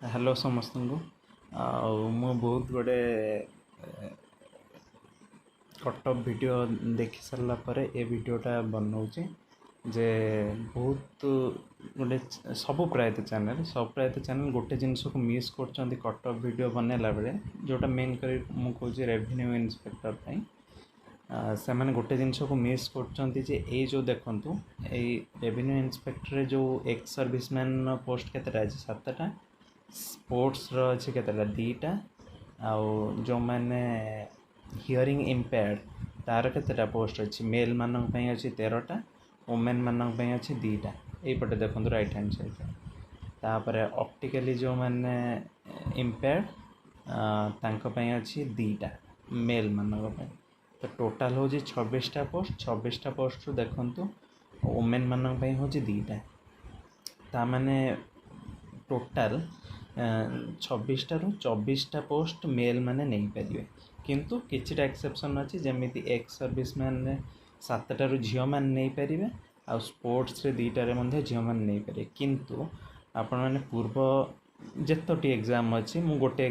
Hello समस्त को मु बहुत गुड़े कटअप वीडियो देखि सारा पर ए वीडियोटा बनाऊे जे बहुत गोटे सब प्रायत चैनल गोटे जिनस को मिस कर कटअप वीडियो बनैला बेले जोटा मेन कर मुझे रेवेन्यू इन्स्पेक्टर से मैंने गोटे जिनस को मिस कर जो देखु रेवेन्यू इन्स्पेक्टर जो एक्स सर्विसमैन पोस्ट के 7टा स्पोर्ट्स अच्छे के दीटा आउ जो मैंने हियरिंग इम्पेयर्ड तार के पोस्ट अच्छी मेल मानक अच्छी 13टा वुमेन मानक अच्छी 2टा यपटे देखो राइट हैंड साइड तापर ऑप्टिकली जो मैंने इम्पेयर्ड अच्छी 2टा मेल मानक तो टोटाल हूँ 26टा पोस्ट 26टा पोस्ट देखु वुमेन मानक हूँ 2टा ता माने टोटाल 26टारू 24टा पोस्ट मेल माने नहीं पारे किंतु किछिटा एक्सेप्शन अच्छी जमी एक्स सर्विसमैन 7टारू झील मैंने नहीं पारे आ स्पोर्ट्स रे 2टारे झील मैंने नहीं पारे किंतु आपण मैंने पूर्व जेतोटी एग्जाम अच्छी मु गोटे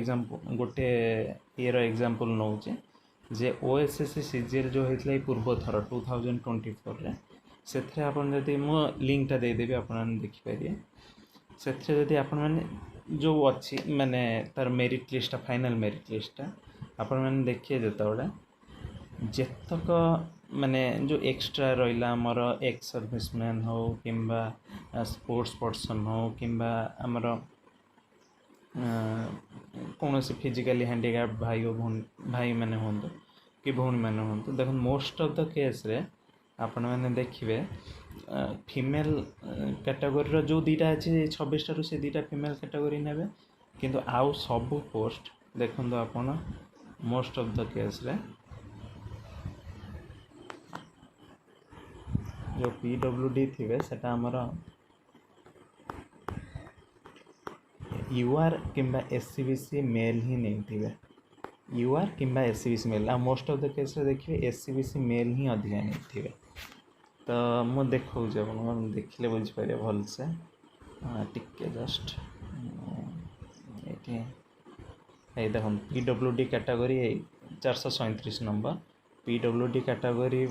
ईयर एग्जांपल नौचे जे ओएसएससी सीजीएल जो होता है पूर्व थर 2024 रे से आपन जदि मु लिंकटा देदेवी आपन देखिपारे से जदि आपण मैंने जो अच्छी माने तार मेरिट लिस्टा फाइनल मेरिट लिस्टा आपण मैंने देखिए जो जेतक माने जो एक्स्ट्रा रहा आमर एक्स सर्विसमैन हो किंबा स्पोर्ट्स पर्सन हो किंबा आमर कौन से फिजिकली हैंडिकैप्ड भाई मैंने हूँ कि भौणी मैंने हूँ देख मोस्ट ऑफ द केस रे आपण मैंने देखिए फीमेल कैटेगोरी जो 2टा अच्छे 26टारू से 2टा फीमेल कैटेगोरी ने किंतु आउ सब पोस्ट देखो आपण मोस्ट ऑफ द केस रे जो पीडब्ल्यूडी थे सेटा आमर यूआर किंबा एससीबीसी मेल ही नहीं थे यूआर किंबा एससीबीसी मेल आ मोस्ट ऑफ द केस रे देखिए एससीबीसी मेल ही अधिका नहीं थे तो मुझे देखा देखिले बुझीपारे भलसे टिके जस्ट ये देख PWD category 437 number PWD category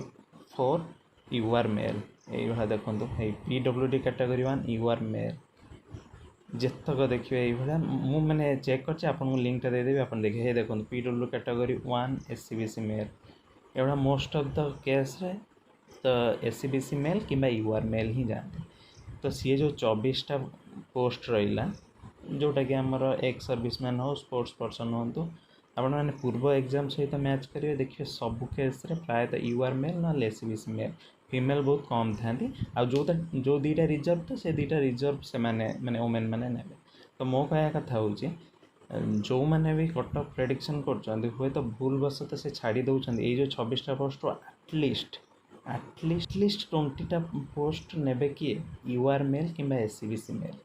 4 UR male ये देखो पीडब्ल्यूडी कैटेगरी 1 यूआर मेल जेतक देखिए ये मु मैंने चेक कर लिंकटा देदेवी आप देखिए देखो पीडब्ल्यू कैटेगरी 1 एससीबीसी मेल एवढा मोस्ट ऑफ द केस रे तो एससीबीसी मेल किंबा यूआर मेल ही जाते तो सी जो 24टा पोस्ट रहा जोटा कि आमर एक्स सर्विसमैन हो स्पोर्ट्स पर्सन हूँ आपण मैंने पूर्व एग्जाम सहित मैच करेंगे देखिए सब केस रे प्रायतः यूआर मेल ना एससीबीसी मेल फीमेल बहुत कम था जो 2टा रिजर्व तो से 2टा रिजर्व से माने वुमेन मैंने ने तो मो कह कथा हूँ जो मैंने भी कटअप प्रेडिक्शन कर हुए तो भूल बसत से छाड़ी दौरान ये जो 26टा पोस्ट आटलिस्ट 20टा पोस्ट ने किए यूआर मेल किंबा एससीबीसी मेल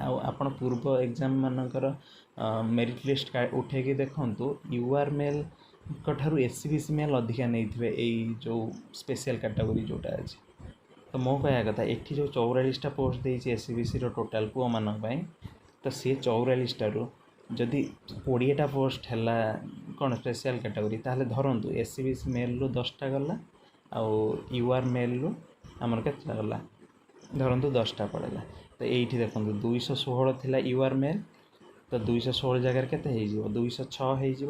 आपण पूर्व एग्जाम मानकर मेरिट लिस्ट उठेकी देखु यूआर मेल ठारू एससीबीसी मेल अधिका नहीं थे जो स्पेशल कैटेगरी जोटा अच्छे तो मो कह कथा ये जो 44टा पोस्ट देती एससीबीसी टोटाल पुओ मानी तो सी 44टारू जदि 20टा पोस्ट है कौन स्पेशल कैटेगरी ताहले धरतु एससीबीसी मेल रु 10टा गला आउ यूआर मेल रु आमर के गला धरतु 10टा पड़ेगा तो ये देखो 216 थिला यूआर मेल तो 216 जगार के 206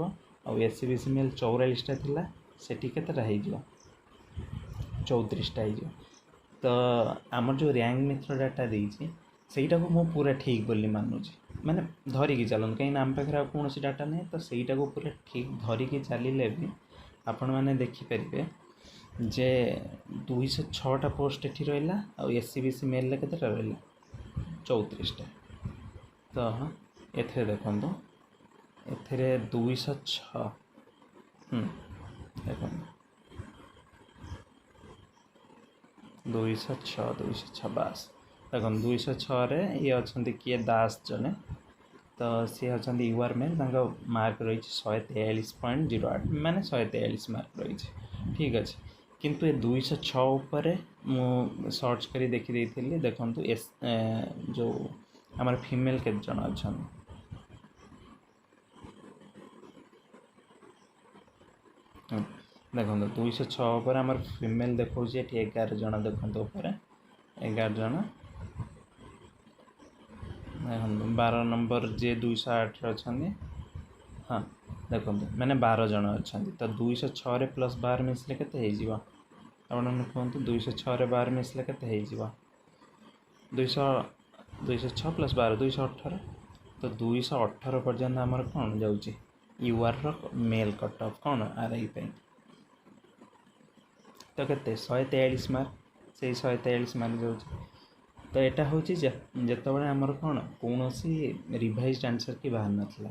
हो एससीबीसी मेल 44टा थिला सेठी केतेटा हो 34टा हो तो आमर जो रैंक मित्र डाटा देती सहीटा को मु पूरा ठीक बोली मानुची माने धरिकी चलूँ कहीं आम पाखे कौन डाटा नहीं तो सहीटा को पूरा ठीक धरिकी चलिले भी आपण मैंने देखिपारे जे 206टा पोस्ट एठी रहिला आ एससीबीसी मेल ले केतेटा रहिला 34टा तो एथे देखंतु एथे 206 देखो 206 बास देखो 206 रे ये अच्छा किए दास जने तो सी अच्छा यूआर मेल मार्क रही 143.08 माने 143 मार्क रही ठीक अच्छे किंतु ये 206 उपरे मु सर्च करी देखी देखु एस जो आमर फीमेल केते जन अच्छा देखो 206 आमर फीमेल देखा 11 जन देखो 11 जन देखो 12 नंबर जे 208 अच्छा हाँ देखो मैंने 12 जन अच्छा तो 206 प्लस 12 मिसले के कहतु 206 12 मिसले के 206 प्लस 12 218 तो 218 पर्यंत आमर कौन जाऊँगी यूआर मेल कट ऑफ कौन आरआई तो के 143 मार्क से 143 मार्क जाऊँगी तो यहाँ हूँ जिते आमर कौन कौन सी रिवाइज आंसर की बाहर नाला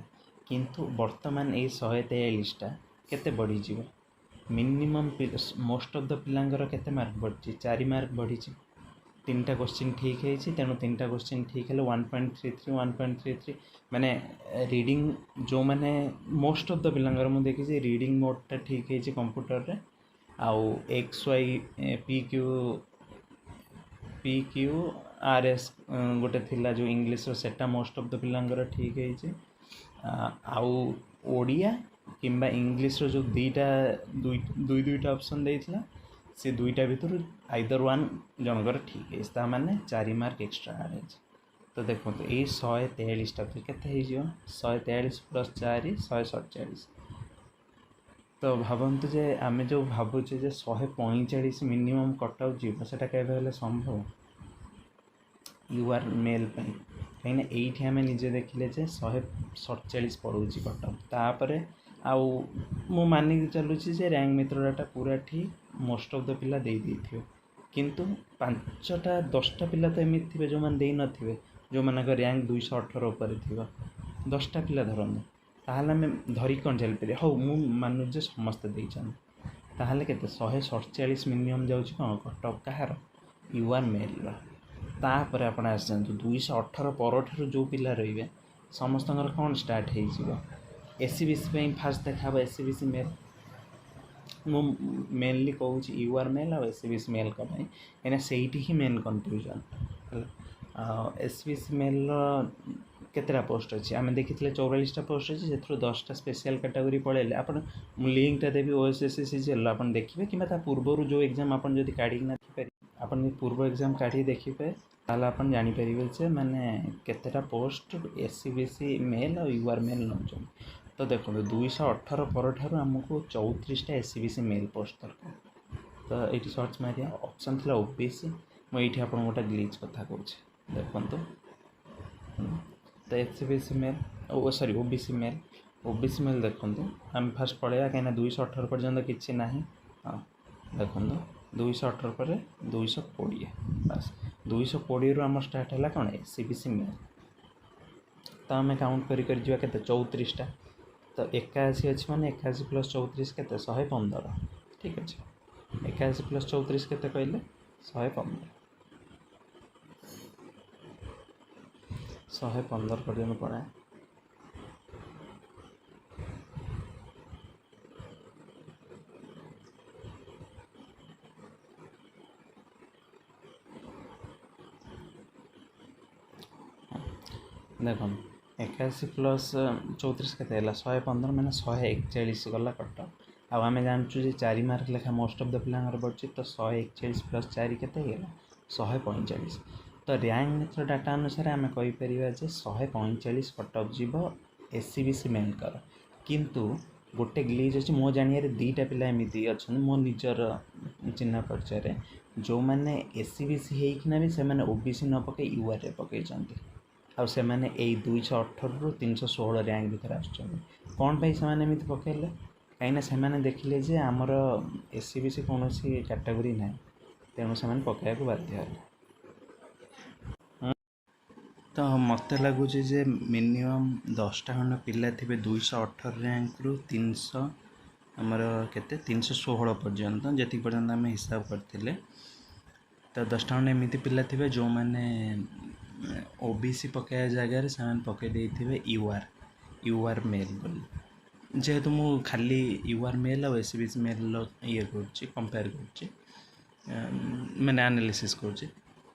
किंतु वर्तमान ये 143टा केते बढ़ी मिनिमम मोस्ट ऑफ द पिलांगर केते मार्क बढ़ी 4 मार्क बढ़ी 3टा क्वेश्चन ठीक है तेणु 3टा क्वेश्चन ठीक है 1.33 1.33 माने रीडिंग जो मैंने मोस्ट ऑफ द पिलांगर मुझे देखी रीडिंग मोडटा ठीक है कंप्यूटर रे आउ X Y P Q R S गोटे थिला जो इंग्लिश सेटा मोस्ट ऑफ द पिलांगर ठीक है आउ ओडिया किंबा इंग्लिश जो दुईटा ऑप्शन देइथिला से दुईटा भितर आइदर वन जनकर ठीक है माने 4 मार्क एक्स्ट्रा आड है तो देखो तो ये 143टा के 143 प्लस 4 147 तो भावतु जे आम जो भावुचे 145 मिनिमम कटआउट जीव से संभव यूआर मेल कहीं ये आम निजे देखिले 147 पड़ोची कटआउट तापर आउ मु मानिक चलुची जे रैंक मित्रटा पूरा ठीक मोस्ट ऑफ द पिला दे दी किंतु 5टा 10टा पिला तो एमती थे जो मैंने दे नथिबे जो मानक रैंक 218 उपर थी 10टा पिला धरन ताहले आम धरिक कौन चलपर हाँ मु मानुचे समस्ते ताहले केते 147 मिनिमम जाऊँगी कौन कटअप कहार यूआर मेल तापर आपण आस 218 पर जो पिला रे समस्त कौन स्टार्ट हो एससीबीसी फास्ट देखा एससीबीसी मेल मु मेनली कहूँ यूआर मेल और एससीबीसी मेल कहीं से ही मेन कन्फ्यूजन एससीबीसी मेल केतटा पोस्ट अच्छी आम देखी 44टा पोस्ट अच्छी से 10टा स्पेशल कैटेगरी पड़े आप लिंकटा देवी ओएसएससीसीएल आप देखिए कि पूर्वर जो एग्जाम आप काढ़ी ना आप पूर्व एग्जाम काढ़ी देखिए ताल आप जापर से माने केतटा पोस्ट एससीबीसी मेल और यूआर मेल नौ तो देखो 218 पर आमको 34टा एससीबीसी मेल पोस्ट दरकार तो ये सर्च मारिया ऑप्शन थी ओबीसी मुझे आप गोटे ग्लिच कथा कहूँ देखो तो SCBC male sorry OBC male देखो आम फास्ट पढ़ा कहीं 218 पर्यंत किसी ना हाँ देखो 218 पर 220 बस 220 आम स्टार्ट है कौन एससीबीसी मेल तो आम काउंट कर 34टा तो 81 अच्छी मैंने 81 प्लस 34 के 115 ठीक अच्छे 81 प्लस 34 के कहले 115 पर्यटन पढ़ाए देख 81 प्लस 34 के 115 मैंने 141 गला कटअप आम जानचु 4 मार्क लेखा मोस्ट ऑफ द पिलांगर बढ़ी तो 141 प्लस 4 के 145 तो रैंक मित्र डाटा अनुसार आम कहीपर 145 कटअप जीव एससीबीसी मेलकर किंतु गोटे ग्लिच अच्छी मो जानिए 2टा पिला एमती अच्छा मो निजर चिन्ह परिचय जो मैंने एससीबीसी होना भी से ओबीसी न पके यूआर रे पकई आउ से मैंने 218 रु 316 रैंक भीतर आसुँच से पकेले कहीं से देखिले जे आमर एससीबीसी कौन कैटेगरी ना तेणु से पकड़ा बाध्य तो मत लगुच मिनिमम 10टा खंड पिला थे 218 रैंक रु 300 आमर के 316 पर्यंत जी पर्यंत आम हिसाब करते तो 10टा खंड एमती पिला थे जो मैंने ओबीसी पकाया जगार से पकई यूआर मेल बोली जेहेतु मु खाली यूआर मेल और एससीबीसी मेल ये कर कंपेयर कर मैंने एनालिसिस कर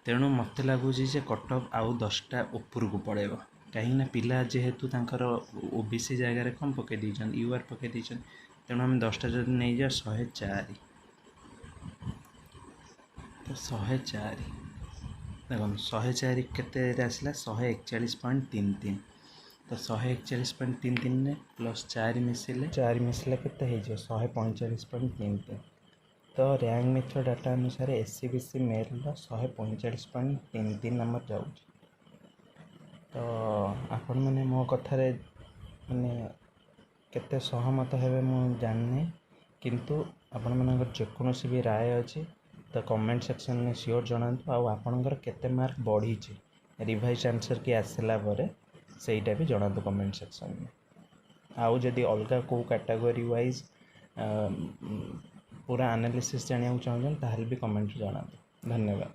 तेणु मत लगुच कटअफ आउ 10टा उपरकू पड़ेब कहीं पिला जेहेतु तांकर ओबीसी जगह कम पकई दीचन यूआर पकई दीचन तेणु आम 10टा जब नहीं जा 104 तो 104 देखो 104 केते आसला 141.33 तो 141.33 प्लस 4 मिसले केते हो 145.33 तो रैंक मेथड डाटा अनुसार एससीबीसी मेल 145.33 नंबर जाऊँ तो आपण मैंने मो कथार माने केते सहमत हेबे मु जाननी किंतु आपण मानकर जेकोसी भी राय अच्छी तो कमेंट सेक्शन में सियोर जनातु आपणकर केते मार्क बढ़ी रिवाइज आंसर की आसला परे सेटा भी जनातु कमेंट सेक्शन में आउ जदि अलग को कैटेगरी वाइज पूरा एनालिसिस जानिया चाहूँ ताहले भी कमेंट जनातु धन्यवाद।